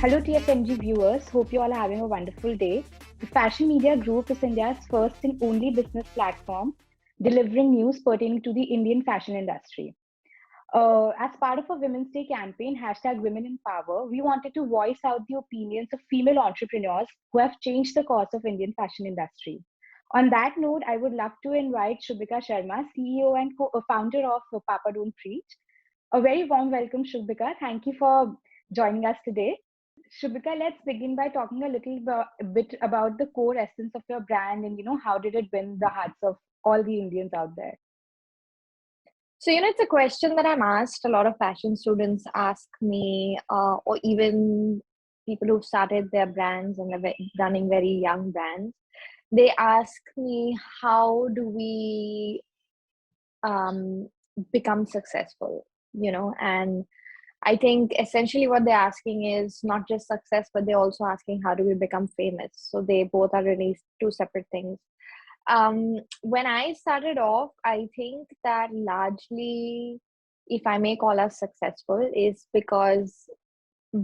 Hello TFMG viewers, hope you all are having a wonderful day. The Fashion Media Group is India's first and only business platform delivering news pertaining to the Indian fashion industry. As part of a Women's Day campaign, hashtag Women in Power, we wanted to voice out the opinions of female entrepreneurs who have changed the course of Indian fashion industry. On that note, I would love to invite Shubhika Sharma, CEO and co-founder of Papa Don't Preach. A very warm welcome, Shubhika. Thank you for joining us today. Shubhika, let's begin by talking a bit about the core essence of your brand and how did it win the hearts of all the Indians out there? So, it's a question that I'm asked. A lot of fashion students ask me, or even people who've started their brands and are running very young brands. They ask me, how do we become successful? And I think essentially what they're asking is not just success, but they're also asking, how do we become famous? So they both are really two separate things. When I started off, I think that largely, if I may call us successful, is because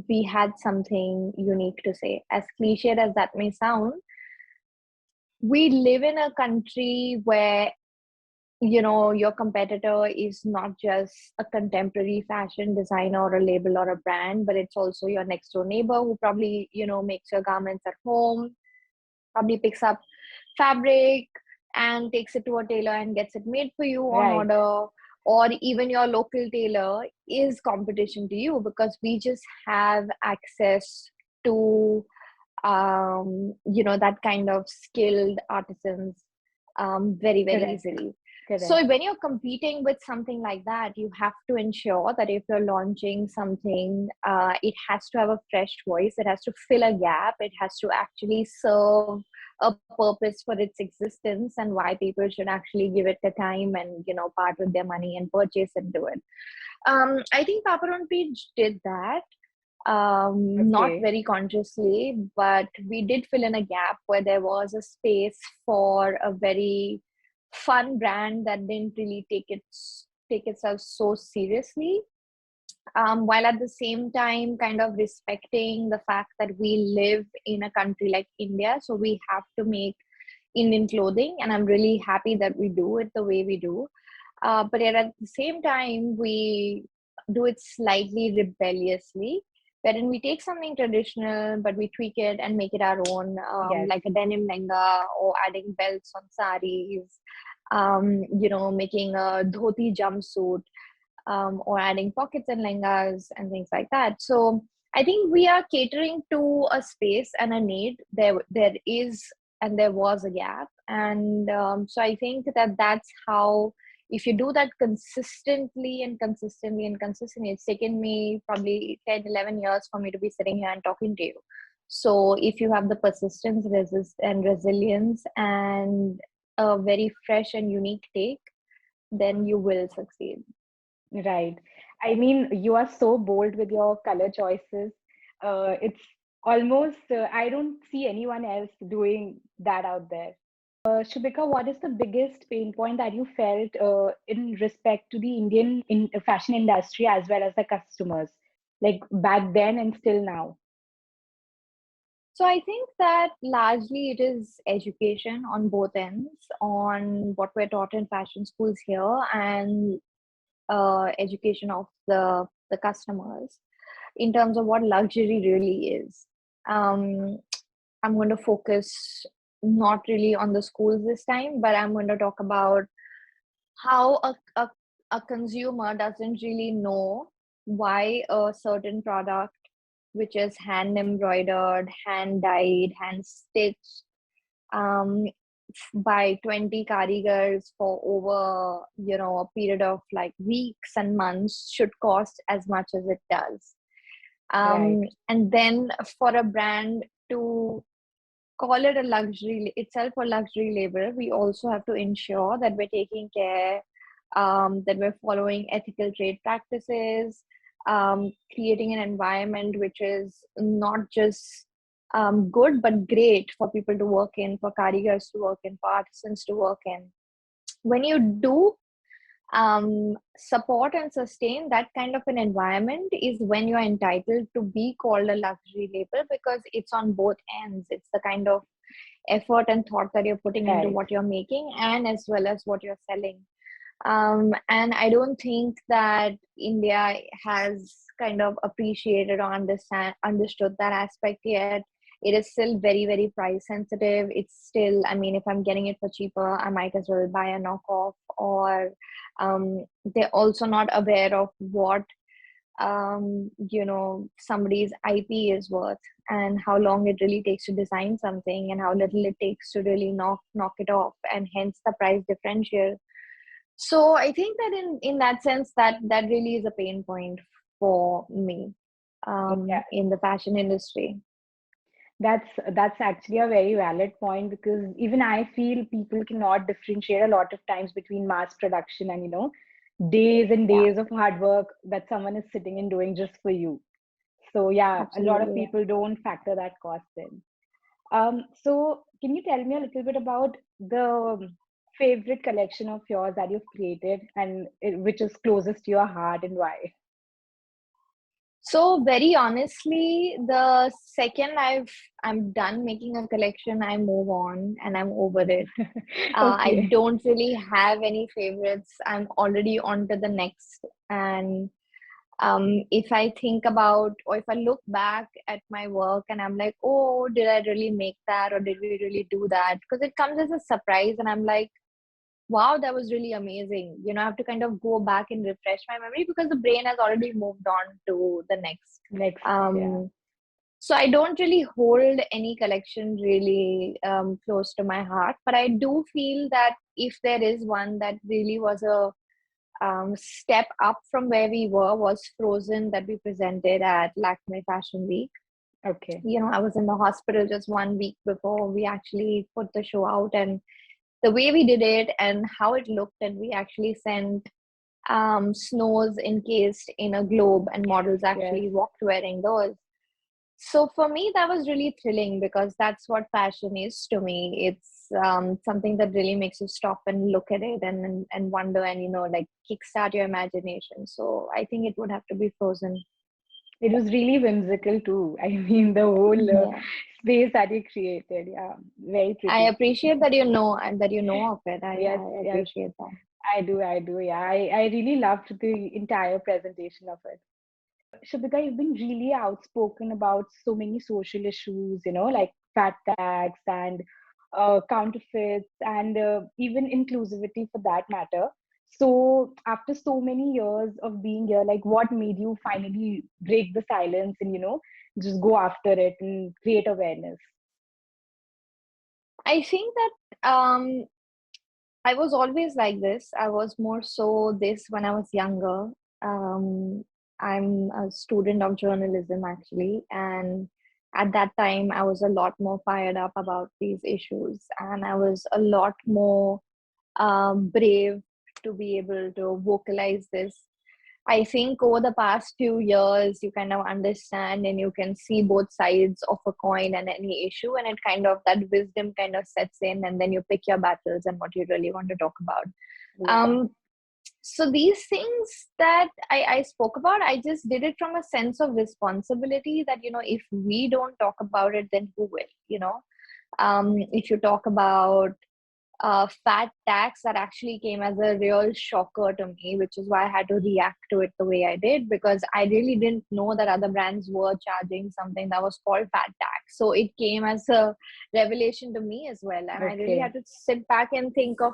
we had something unique to say. As cliched as that may sound, we live in a country where your competitor is not just a contemporary fashion designer or a label or a brand, but it's also your next door neighbor who probably makes your garments at home, probably picks up fabric and takes it to a tailor and gets it made for you on order. Or even your local tailor is competition to you, because we just have access to that kind of skilled artisans very easily. Correct. So when you're competing with something like that, you have to ensure that if you're launching something, it has to have a fresh voice. It has to fill a gap. It has to actually serve a purpose for its existence, and why people should actually give it the time and part with their money and purchase and do it. I think Papa Don't Preach did that. Not very consciously, but we did fill in a gap where there was a space for a very fun brand that didn't really take itself so seriously, while at the same time kind of respecting the fact that we live in a country like India, so we have to make Indian clothing, and I'm really happy that we do it the way we do. But yet at the same time, we do it slightly rebelliously, wherein we take something traditional, but we tweak it and make it our own, like a denim lehenga, or adding belts on saris, making a dhoti jumpsuit, or adding pockets and lehengas and things like that. So I think we are catering to a space and a need. There is and there was a gap. And so I think that that's how, if you do that consistently, it's taken me probably 10, 11 years for me to be sitting here and talking to you. So if you have the persistence, resilience, and a very fresh and unique take, then you will succeed. Right. I mean, you are so bold with your color choices. It's almost, I don't see anyone else doing that out there. Shubhika, what is the biggest pain point that you felt in respect to the Indian fashion industry as well as the customers, like back then and still now? So I think that largely it is education on both ends, on what we're taught in fashion schools here, and education of the customers in terms of what luxury really is. I'm going to focus not really on the schools this time, but I'm going to talk about how a consumer doesn't really know why a certain product, which is hand embroidered, hand dyed, hand stitched, by 20 karigars for over a period of like weeks and months, should cost as much as it does. And then for a brand to call it a luxury itself or luxury label, we also have to ensure that we're taking care, that we're following ethical trade practices, creating an environment which is not just good but great for people to work in, for karigars to work in, for artisans to work in. When you do support and sustain that kind of an environment is when you're entitled to be called a luxury label, because it's on both ends. It's the kind of effort and thought that you're putting into Right. what you're making and as well as what you're selling. And I don't think that India has kind of appreciated or understood that aspect yet. It is still very, very price sensitive. It's still, I mean, if I'm getting it for cheaper, I might as well buy a knockoff. Or they're also not aware of what somebody's IP is worth, and how long it really takes to design something, and how little it takes to really knock it off, and hence the price differential. So I think that in that sense, that really is a pain point for me Yeah. in the fashion industry. That's actually a very valid point, because even I feel people cannot differentiate a lot of times between mass production and, days and Yeah, days of hard work that someone is sitting and doing just for you. So yeah, a lot of absolutely. people don't factor that cost in. So can you tell me a little bit about the favorite collection of yours that you've created, and which is closest to your heart, and why? So very honestly, the second I'm done making a collection, I move on and I'm over it. I Okay. don't really have any favorites. I'm already on to the next. And if I think about, or if I look back at my work and I'm like, oh, did I really make that, or did we really do that? Because it comes as a surprise, and I'm like, wow, that was really amazing. I have to kind of go back and refresh my memory because the brain has already moved on to the next. Next, yeah. Um, so I don't really hold any collection really close to my heart, but I do feel that if there is one that really was a step up from where we were, was Frozen, that we presented at Lakme Fashion Week. Okay. I was in the hospital just 1 week before we actually put the show out, and the way we did it and how it looked, and we actually sent snows encased in a globe, and Yes, models yes. actually walked wearing those. So for me, that was really thrilling, because that's what fashion is to me. It's something that really makes you stop and look at it, and wonder, and like kickstart your imagination. So I think it would have to be Frozen. It was really whimsical too. I mean, the whole Yeah, space that you created. Yeah, very I pretty. appreciate that and that you know of it. Yes, I yes, appreciate that. I do. I do. Yeah, I really loved the entire presentation of it. Shubhika, you've been really outspoken about so many social issues, like fat tax and counterfeits, and even inclusivity for that matter. So, after so many years of being here, like what made you finally break the silence and, just go after it and create awareness? I think that I was always like this. I was more so this when I was younger. Um, I'm a student of journalism actually, and at that time I was a lot more fired up about these issues, and I was a lot more brave to be able to vocalize this. I think over the past few years, you kind of understand and you can see both sides of a coin and any issue, and it kind of, that wisdom kind of sets in, and then you pick your battles and what you really want to talk about. Yeah. Um, so these things that I spoke about, I just did it from a sense of responsibility that, if we don't talk about it, then who will, if you talk about fat tax, that actually came as a real shocker to me, which is why I had to react to it the way I did, because I really didn't know that other brands were charging something that was called fat tax. So it came as a revelation to me as well. And I really Okay. had to sit back and think of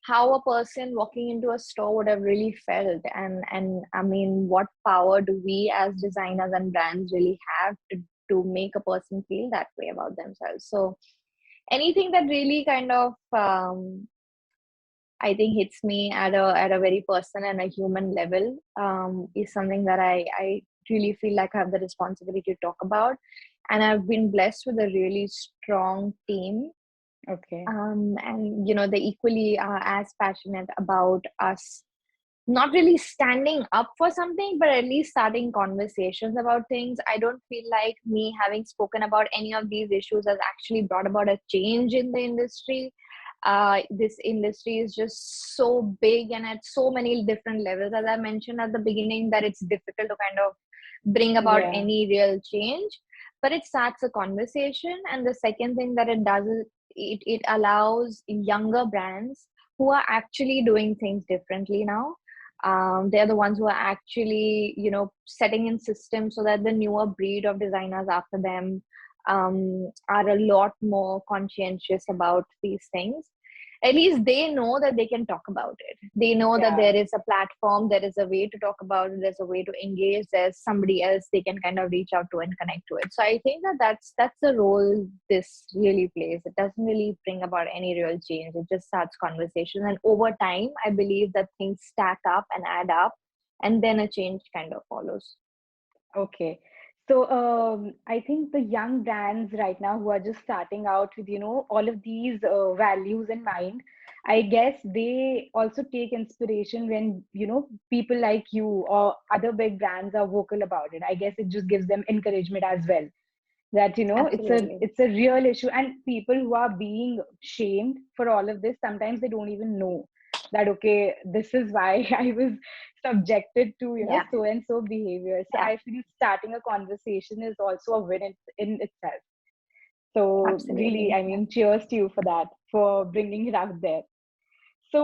how a person walking into a store would have really felt. And I mean, what power do we as designers and brands really have to make a person feel that way about themselves? So anything that really kind of I think hits me at a very personal and a human level is something that I really feel like I have the responsibility to talk about. And I've been blessed with a really strong team, Okay. and they equally are as passionate about us not really standing up for something, but at least starting conversations about things. I don't feel like me having spoken about any of these issues has actually brought about a change in the industry. This industry is just so big and at so many different levels. As I mentioned at the beginning, that it's difficult to kind of bring about Yeah. any real change, but it starts a conversation. And the second thing that it does is it allows younger brands who are actually doing things differently now. They're the ones who are actually, setting in systems so that the newer breed of designers after them are a lot more conscientious about these things. At least they know that they can talk about it. They know that Yeah. there is a platform, there is a way to talk about it, there's a way to engage, there's somebody else they can kind of reach out to and connect to it. So I think that that's the role this really plays. It doesn't really bring about any real change. It just starts conversations, and over time, I believe that things stack up and add up, and then a change kind of follows. Okay. So I think the young brands right now who are just starting out with, all of these values in mind, I guess they also take inspiration when, people like you or other big brands are vocal about it. I guess it just gives them encouragement as well, that it's a Absolutely. it's a real issue, and people who are being shamed for all of this, sometimes they don't even know that, okay, this is why I was subjected to Yeah. so and so behavior. So Yeah. I feel starting a conversation is also a win in itself. So really, Absolutely. I Yeah. mean, cheers to you for that, for bringing it out there. So,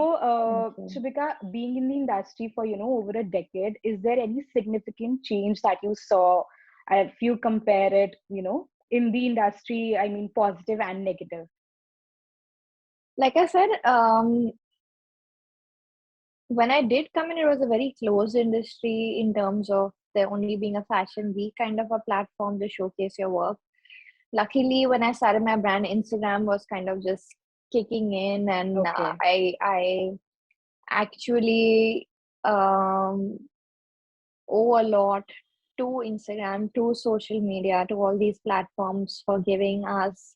Thank you. Shubhika, being in the industry for over a decade, is there any significant change that you saw? If you compare it, in the industry, I mean, positive and negative. Like I said, when I did come in, it was a very closed industry in terms of there only being a fashion week kind of a platform to showcase your work. Luckily, when I started my brand, Instagram was kind of just kicking in, and Okay. I actually um, owe a lot to Instagram, to social media, to all these platforms for giving us,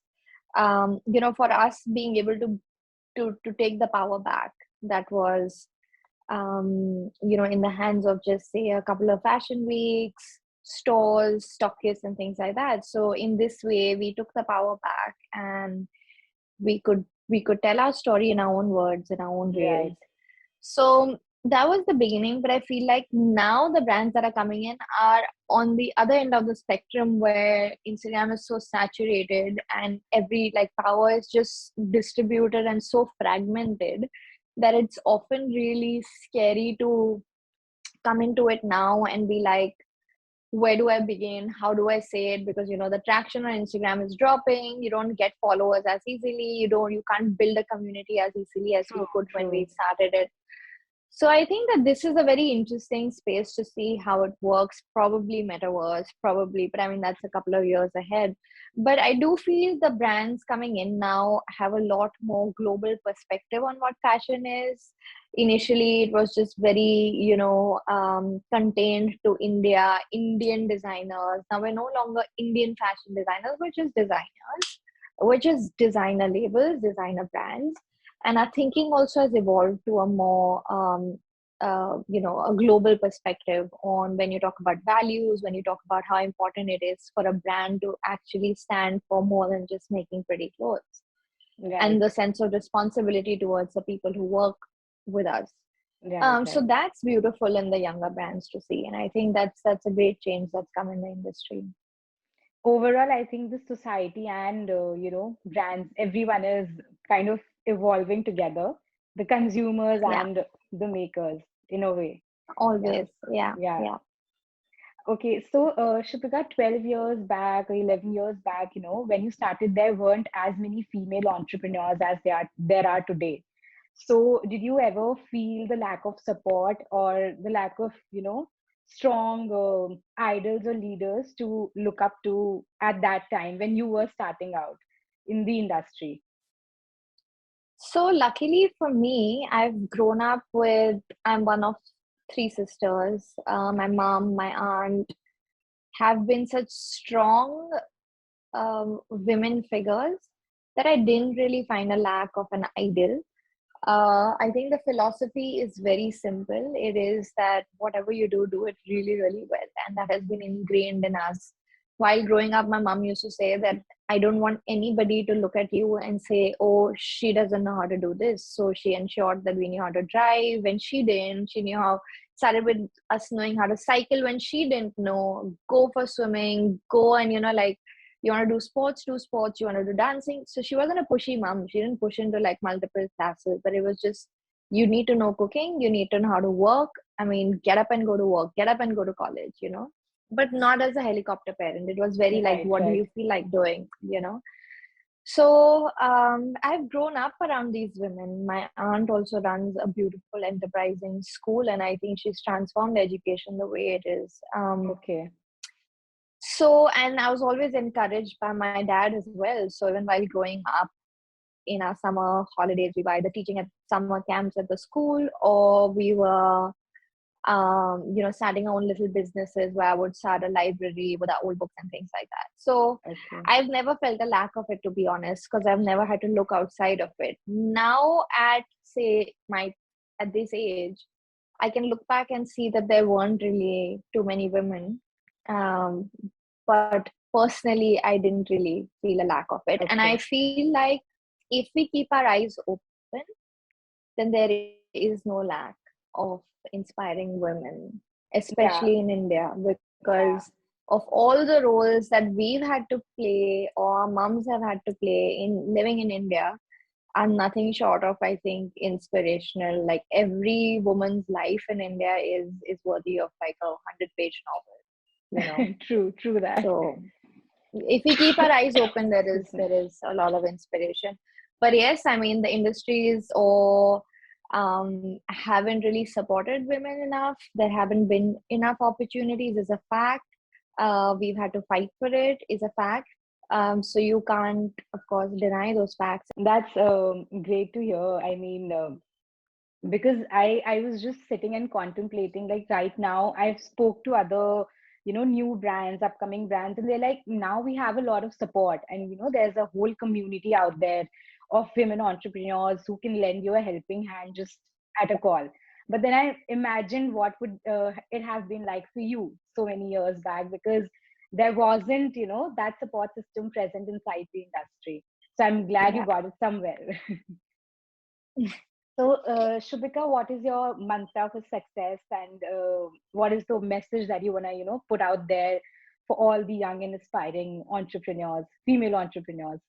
for us being able to take the power back that was in the hands of just say a couple of fashion weeks, stores, stockists, and things like that. So in this way, we took the power back, and we could tell our story in our own words, in our own ways. Right. So that was the beginning, but I feel like now the brands that are coming in are on the other end of the spectrum, where Instagram is so saturated and every like power is just distributed and so fragmented that it's often really scary to come into it now and be like, where do I begin? How do I say it? Because the traction on Instagram is dropping. You don't get followers as easily. You can't build a community as easily as True, we could when we true. started it. So I think that this is a very interesting space to see how it works. Probably metaverse, probably, but I mean that's a couple of years ahead. But I do feel the brands coming in now have a lot more global perspective on what fashion is. Initially, it was just very, contained to India, Indian designers. Now we're no longer Indian fashion designers, which is designer labels, designer brands, and our thinking also has evolved to a more a global perspective on when you talk about values, when you talk about how important it is for a brand to actually stand for more than just making pretty clothes, and Right. the sense of responsibility towards the people who work with us. Right, So right. that's beautiful in the younger brands to see, and I think that's a great change that's come in the industry. Overall, I think the society and, brands, everyone is kind of evolving together, the consumers Yeah, and the makers, in a way. Yeah. always. Yeah, Yeah. yeah. Okay, so Shubhika, 12 years back or 11 years back, when you started, there weren't as many female entrepreneurs as there are today. So did you ever feel the lack of support or the lack of, strong idols or leaders to look up to at that time when you were starting out in the industry? So luckily for me, I've grown up with, I'm one of three sisters. My mom, my aunt have been such strong women figures that I didn't really find a lack of an idol. I think the philosophy is very simple. It is that whatever you do, do it really, really well. And that has been ingrained in us. While growing up, my mom used to say that I don't want anybody to look at you and say, oh, she doesn't know how to do this. So she ensured that we knew how to drive when she didn't. She knew how, started with us knowing how to cycle when she didn't know, go for swimming, go and, like, you want to do sports, you want to do dancing. So she wasn't a pushy mom. She didn't push into like multiple classes, but it was just, you need to know cooking, you need to know how to work. I mean, get up and go to work, get up and go to college. But not as a helicopter parent. It was very like, Right, what do right. you feel like doing? So I've grown up around these women. My aunt also runs a beautiful enterprising school, and I think she's transformed education the way it is. Okay. So, and I was always encouraged by my dad as well. So even while growing up in our summer holidays, we were either teaching at summer camps at the school, or we were starting our own little businesses where I would start a library with our old books and things like that. So Okay. I've never felt a lack of it, to be honest, because I've never had to look outside of it. Now at this age, I can look back and see that there weren't really too many women. Um, but personally, I didn't really feel a lack of it. And I Okay. feel like if we keep our eyes open, then there is no lack of inspiring women, especially Yeah. in India, because of all the roles that we've had to play or our moms have had to play in living in India are nothing short of, I think, inspirational. Like every woman's life in India is worthy of like a 100-page novel. True, true that. So if we keep our eyes open, there is Excuse me. there is a lot of inspiration. But yes, I mean, the industries or haven't really supported women enough. There haven't been enough opportunities is a fact. We've had to fight for it is a fact. So you can't, of course, deny those facts. That's great to hear. I mean, because I was just sitting and contemplating, like right now I've spoke to other, new brands, upcoming brands, and they're like, now we have a lot of support, and there's a whole community out there of women entrepreneurs who can lend you a helping hand just at a call. But then I imagine what would it have been like for you so many years back, because there wasn't, that support system present inside the industry. So I'm glad you Yeah. got it somewhere. So, Shubhika, what is your mantra for success, and what is the message that you wanna, put out there for all the young and aspiring entrepreneurs, female entrepreneurs?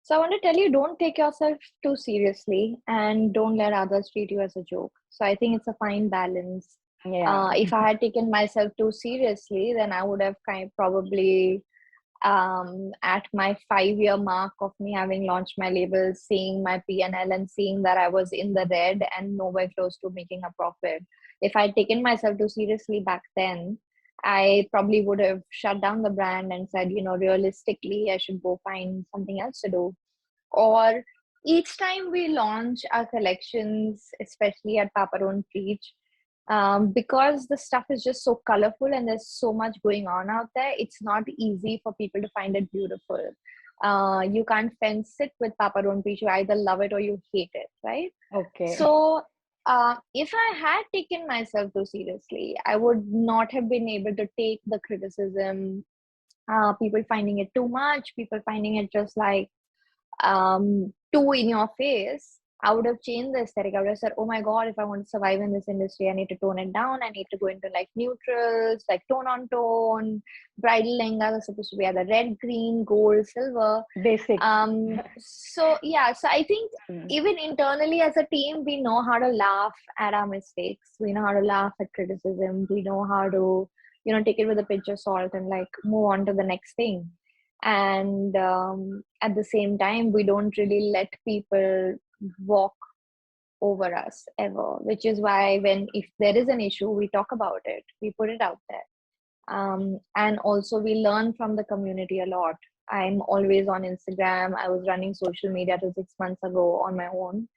So I want to tell you, don't take yourself too seriously and don't let others treat you as a joke. So I think it's a fine balance. Yeah, If I had taken myself too seriously, then I would have kind of probably at my 5-year mark of me having launched my label, seeing my P&L and seeing that I was in the red and nowhere close to making a profit. If I'd taken myself too seriously back then, I probably would have shut down the brand and said, realistically, I should go find something else to do. Or each time we launch our collections, especially at Papa Don't Preach, because the stuff is just so colorful and there's so much going on out there, it's not easy for people to find it beautiful. You can't fence it with Papa Don't Preach. You either love it or you hate it, right? okay. So, if I had taken myself too seriously, I would not have been able to take the criticism, people finding it too much, people finding it just like too in your face. I would have changed the aesthetic. I would have said, oh my God, if I want to survive in this industry, I need to tone it down. I need to go into like neutrals, like tone on tone. Bridal lehengas are supposed to be either red, green, gold, silver. Basics. So yeah, so I think Mm. even internally as a team, we know how to laugh at our mistakes. We know how to laugh at criticism. We know how to, take it with a pinch of salt and like move on to the next thing. And at the same time, we don't really let people walk over us ever, which is why when if there is an issue, we talk about it, we put it out there. And also we learn from the community a lot. I'm always on Instagram. I was running social media till 6 months ago on my own,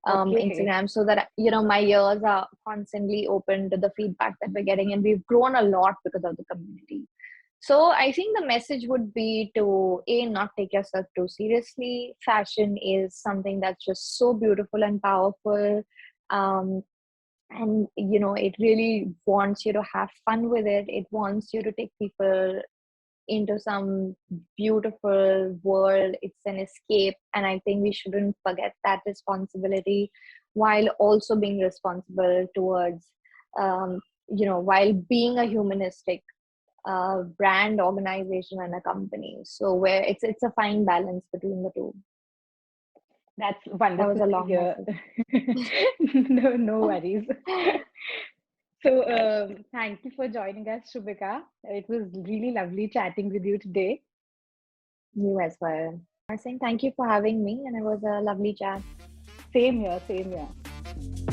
Okay. Instagram, so that my ears are constantly open to the feedback that we're getting, and we've grown a lot because of the community. So I think the message would be to not take yourself too seriously. Fashion is something that's just so beautiful and powerful. Um, and it really wants you to have fun with it. It wants you to take people into some beautiful world. It's an escape. And I think we shouldn't forget that responsibility while also being responsible towards, um, while being a humanistic brand, organization, and a company. So where it's a fine balance between the two. That's That was wonderful a to long hear. message. No worries. So, thank you for joining us, Shubhika. It was really lovely chatting with you today. You as well. I was saying thank you for having me, and it was a lovely chat. Same here, same here.